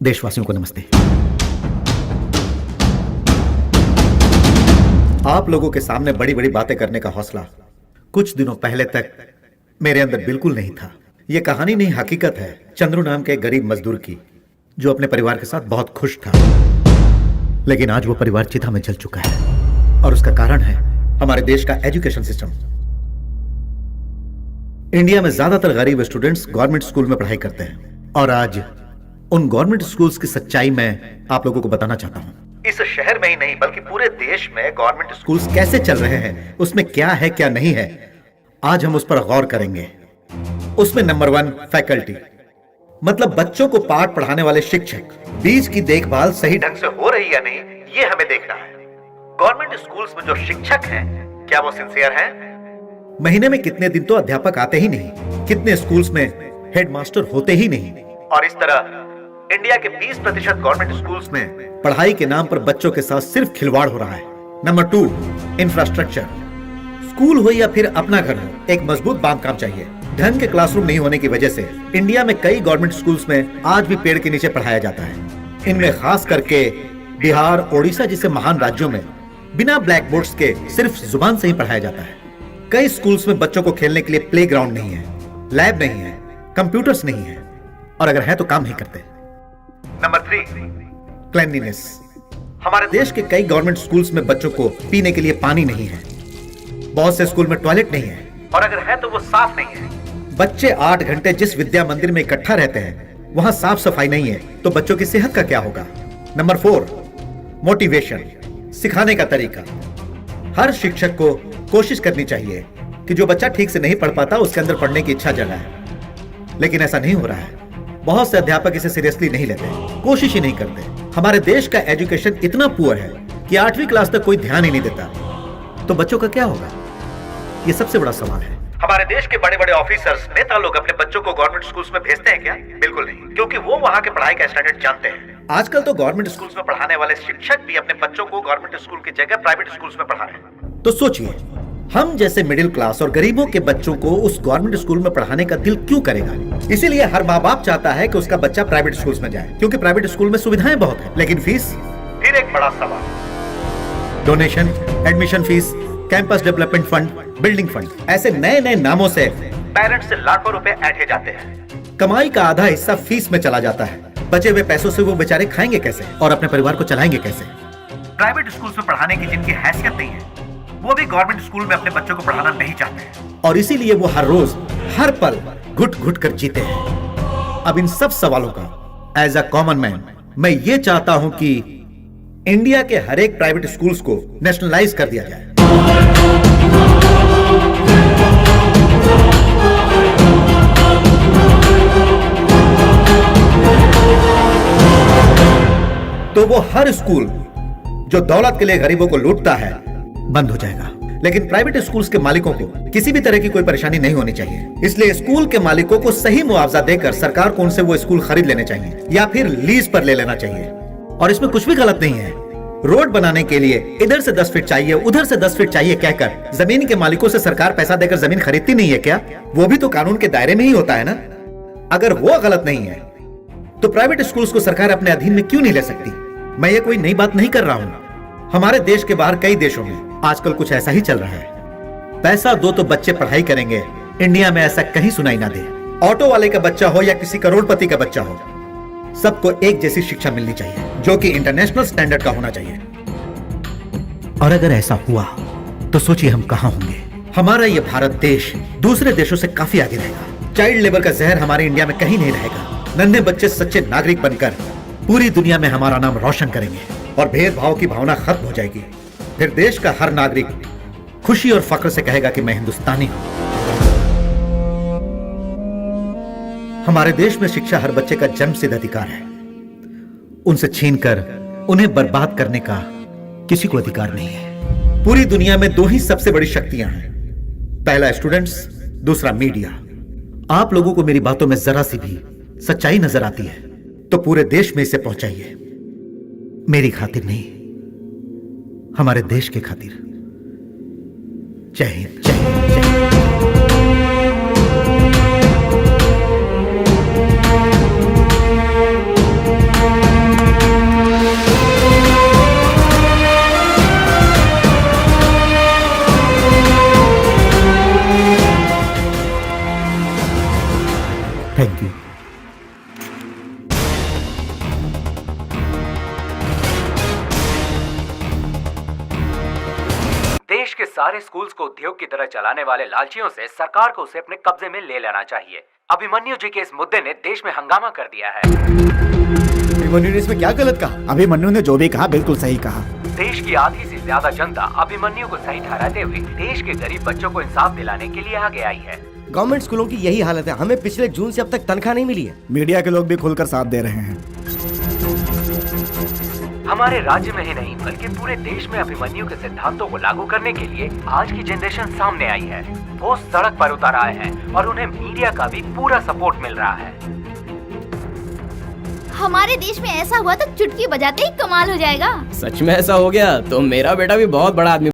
देशवासियों को नमस्ते। आप लोगों के सामने बड़ी बड़ी बातें करने का हौसला कुछ दिनों पहले तक मेरे अंदर बिल्कुल नहीं था। यह कहानी नहीं, हकीकत है चंद्रू नाम के एक गरीब मजदूर की, जो अपने परिवार के साथ बहुत खुश था। लेकिन आज वो परिवार चिता में जल चुका है और उसका कारण है हमारे देश का एजुकेशन सिस्टम। इंडिया में ज्यादातर गरीब स्टूडेंट्स गवर्नमेंट स्कूल में पढ़ाई करते हैं और आज उन गवर्नमेंट स्कूल्स की सच्चाई मैं आप लोगों को बताना चाहता हूं। इस शहर में ही नहीं बल्कि पूरे देश में गवर्नमेंट स्कूल्स कैसे चल रहे हैं, उसमें क्या है क्या नहीं है, आज हम उस पर गौर करेंगे। उसमें नंबर 1 फैकल्टी, मतलब बच्चों को पाठ पढ़ाने वाले शिक्षक। बीज की देखभाल सही ढंग से हो रही या नहीं, ये हमें देखना है। गवर्नमेंट स्कूल्स में जो शिक्षक हैं, क्या वो सिंसियर हैं? महीने में कितने दिन तो अध्यापक आते ही नहीं, कितने स्कूल्स में हेडमास्टर होते ही नहीं। और इस तरह इंडिया के 20% गवर्नमेंट स्कूल्स में पढ़ाई के नाम पर बच्चों के साथ सिर्फ खिलवाड़ हो रहा है। Number 2 infrastructure. स्कूल हो या फिर अपना घर हो, एक मजबूत बांधकाम चाहिए। ढंग के क्लासरूम नहीं होने की वजह से इंडिया में कई गवर्नमेंट स्कूल्स में आज भी पेड़ के नीचे पढ़ाया जाता है। इनमें खास करके बिहार, ओडिशा जैसे महान राज्यों में बिना ब्लैक बोर्ड्स के सिर्फ जुबान से ही पढ़ाया जाता है। कई स्कूल्स में बच्चों को खेलने के लिए प्ले ग्राउंड नहीं है, लैब नहीं है, कंप्यूटर्स नहीं है, और अगर है तो काम नहीं करते। Number 3 cleanliness. हमारे देश के कई गवर्नमेंट स्कूल्स में बच्चों को पीने के लिए पानी नहीं है। बहुत से स्कूल में टॉयलेट नहीं है, और अगर है तो वो साफ नहीं है। बच्चे 8 घंटे जिस विद्या मंदिर में इकट्ठा रहते हैं, वहां साफ सफाई नहीं है, तो बच्चों की सेहत का क्या होगा? नंबर 4 मोटिवेशन, सिखाने का तरीका। हर शिक्षक को कोशिश करनी चाहिए कि जो बच्चा ठीक से नहीं पढ़ पाता उसके अंदर पढ़ने की इच्छा जगाए, लेकिन ऐसा नहीं हो रहा है। बहुत से अध्यापक इसे सीरियसली नहीं लेते, कोशिश ही नहीं करते। हमारे देश का एजुकेशन इतना पुअर है कि 8वीं क्लास तक कोई ध्यान ही नहीं देता, तो बच्चों का क्या होगा? ये सबसे बड़ा सवाल है। हमारे देश के बड़े बड़े ऑफिसर्स, नेता लोग अपने बच्चों को गवर्नमेंट स्कूल्स में भेजते हैं क्या? बिल्कुल नहीं, क्योंकि वो वहाँ के पढ़ाई का स्टैंडर्ड जानते हैं। आजकल तो गवर्नमेंट स्कूल्स में पढ़ाने वाले शिक्षक भी अपने बच्चों को गवर्नमेंट स्कूल की जगह प्राइवेट स्कूल्स में पढ़ा रहे हैं। तो सोचिए, हम जैसे मिडिल क्लास और गरीबों के बच्चों को उस गवर्नमेंट स्कूल में पढ़ाने का दिल क्यों करेगा? इसीलिए हर माँ बाप चाहता है कि उसका बच्चा प्राइवेट स्कूल्स में जाए, क्योंकि प्राइवेट स्कूल में सुविधाएं बहुत है, लेकिन फीस। फिर एक बड़ा सवाल, donation, admission fees, campus development fund, building fund, ऐसे नए नए नामों से पेरेंट्स से लाखों रुपए ऐंठे जाते हैं। कमाई का आधा हिस्सा फीस में चला जाता है। बचे हुए पैसों से वो बेचारे खाएंगे कैसे और अपने परिवार को चलाएंगे कैसे? प्राइवेट स्कूल्स में पढ़ाने की जिनकी हैसियत नहीं है, वो भी गवर्नमेंट स्कूल में अपने बच्चों को पढ़ाना नहीं चाहते हैं, और इसीलिए वो हर रोज हर पल घुट घुट कर जीते हैं। अब इन सब सवालों का एज अ कॉमन मैन मैं ये चाहता हूं कि इंडिया के हर एक प्राइवेट स्कूल्स को नेशनलाइज कर दिया जाए। तो वो हर स्कूल जो दौलत के लिए गरीबों को लूटता है बंद हो जाएगा। लेकिन प्राइवेट स्कूल्स के मालिकों को किसी भी तरह की कोई परेशानी नहीं होनी चाहिए। इसलिए स्कूल के मालिकों को सही मुआवजा देकर सरकार को उनसे वो स्कूल खरीद लेने चाहिए या फिर लीज पर ले लेना चाहिए। और इसमें कुछ भी गलत नहीं है। रोड बनाने के लिए इधर से 10 फीट चाहिए, उधर से 10 फीट चाहिए कहकर जमीन के मालिकों से सरकार पैसा देकर जमीन खरीदती नहीं है क्या? वो भी तो कानून के दायरे में ही होता है ना। अगर वो गलत नहीं है तो प्राइवेट स्कूल्स को सरकार अपने अधीन में क्यों नहीं ले सकती? मैं ये कोई नई बात नहीं कर रहा हूं। हमारे देश के बाहर कई देशों में आजकल कुछ ऐसा ही चल रहा है। पैसा दो तो बच्चे पढ़ाई करेंगे। इंडिया में ऐसा कहीं सुनाई ना दे। ऑटो वाले का बच्चा हो या किसी करोड़पति का बच्चा हो, सबको एक जैसी शिक्षा मिलनी चाहिए, जो कि इंटरनेशनल स्टैंडर्ड का होना चाहिए। और अगर ऐसा हुआ तो सोचिए हम कहां होंगे। हमारा यह भारत देश दूसरे देशों से काफी आगे रहेगा। चाइल्ड लेबर का जहर हमारे इंडिया में कहीं नहीं रहेगा। नन्हे बच्चे सच्चे नागरिक बनकर पूरी दुनिया में हमारा नाम रोशन करेंगे और भेदभाव की भावना खत्म हो जाएगी। फिर देश का हर नागरिक खुशी और फख्र से कहेगा कि मैं हिंदुस्तानी हूं। हमारे देश में शिक्षा हर बच्चे का जन्मसिद्ध अधिकार है। उनसे छीनकर उन्हें बर्बाद करने का किसी को अधिकार नहीं है। पूरी दुनिया में 2 ही सबसे बड़ी शक्तियां हैं, पहला स्टूडेंट्स, दूसरा मीडिया। आप लोगों को मेरी बातों में जरा सी भी सच्चाई नजर आती है तो पूरे देश में इसे पहुंचाइए। मेरी खातिर नहीं, हमारे देश के खातिर। जय हिंद, जय हिंद, जय हिंद। सारे स्कूल्स को उद्योग की तरह चलाने वाले लालचियों से सरकार को उसे अपने कब्जे में ले लेना चाहिए। अभिमन्यु जी के इस मुद्दे ने देश में हंगामा कर दिया है। अभिमन्यु ने इसमें क्या गलत कहा? अभिमन्यु ने जो भी कहा बिल्कुल सही कहा। देश की आधी से ज्यादा जनता अभिमन्यु को सही ठहराते हुए देश के गरीब बच्चों को इंसाफ दिलाने के लिए आगे आई है। गवर्नमेंट स्कूलों की यही हालत है। हमें पिछले जून से अब तक तनख्वाह नहीं मिली है। मीडिया के लोग भी खुलकर साथ दे रहे हैं। हमारे राज्य में ही नहीं बल्कि पूरे देश में अभिमन्यु के सिद्धांतों को लागू करने के लिए आज की जनरेशन सामने आई है। वो सड़क पर उतर आए हैं और उन्हें मीडिया का भी पूरा सपोर्ट मिल रहा है। हमारे देश में ऐसा हुआ तो चुटकी बजाते ही कमाल हो जाएगा। सच में ऐसा हो गया तो मेरा बेटा भी बहुत बड़ा आदमी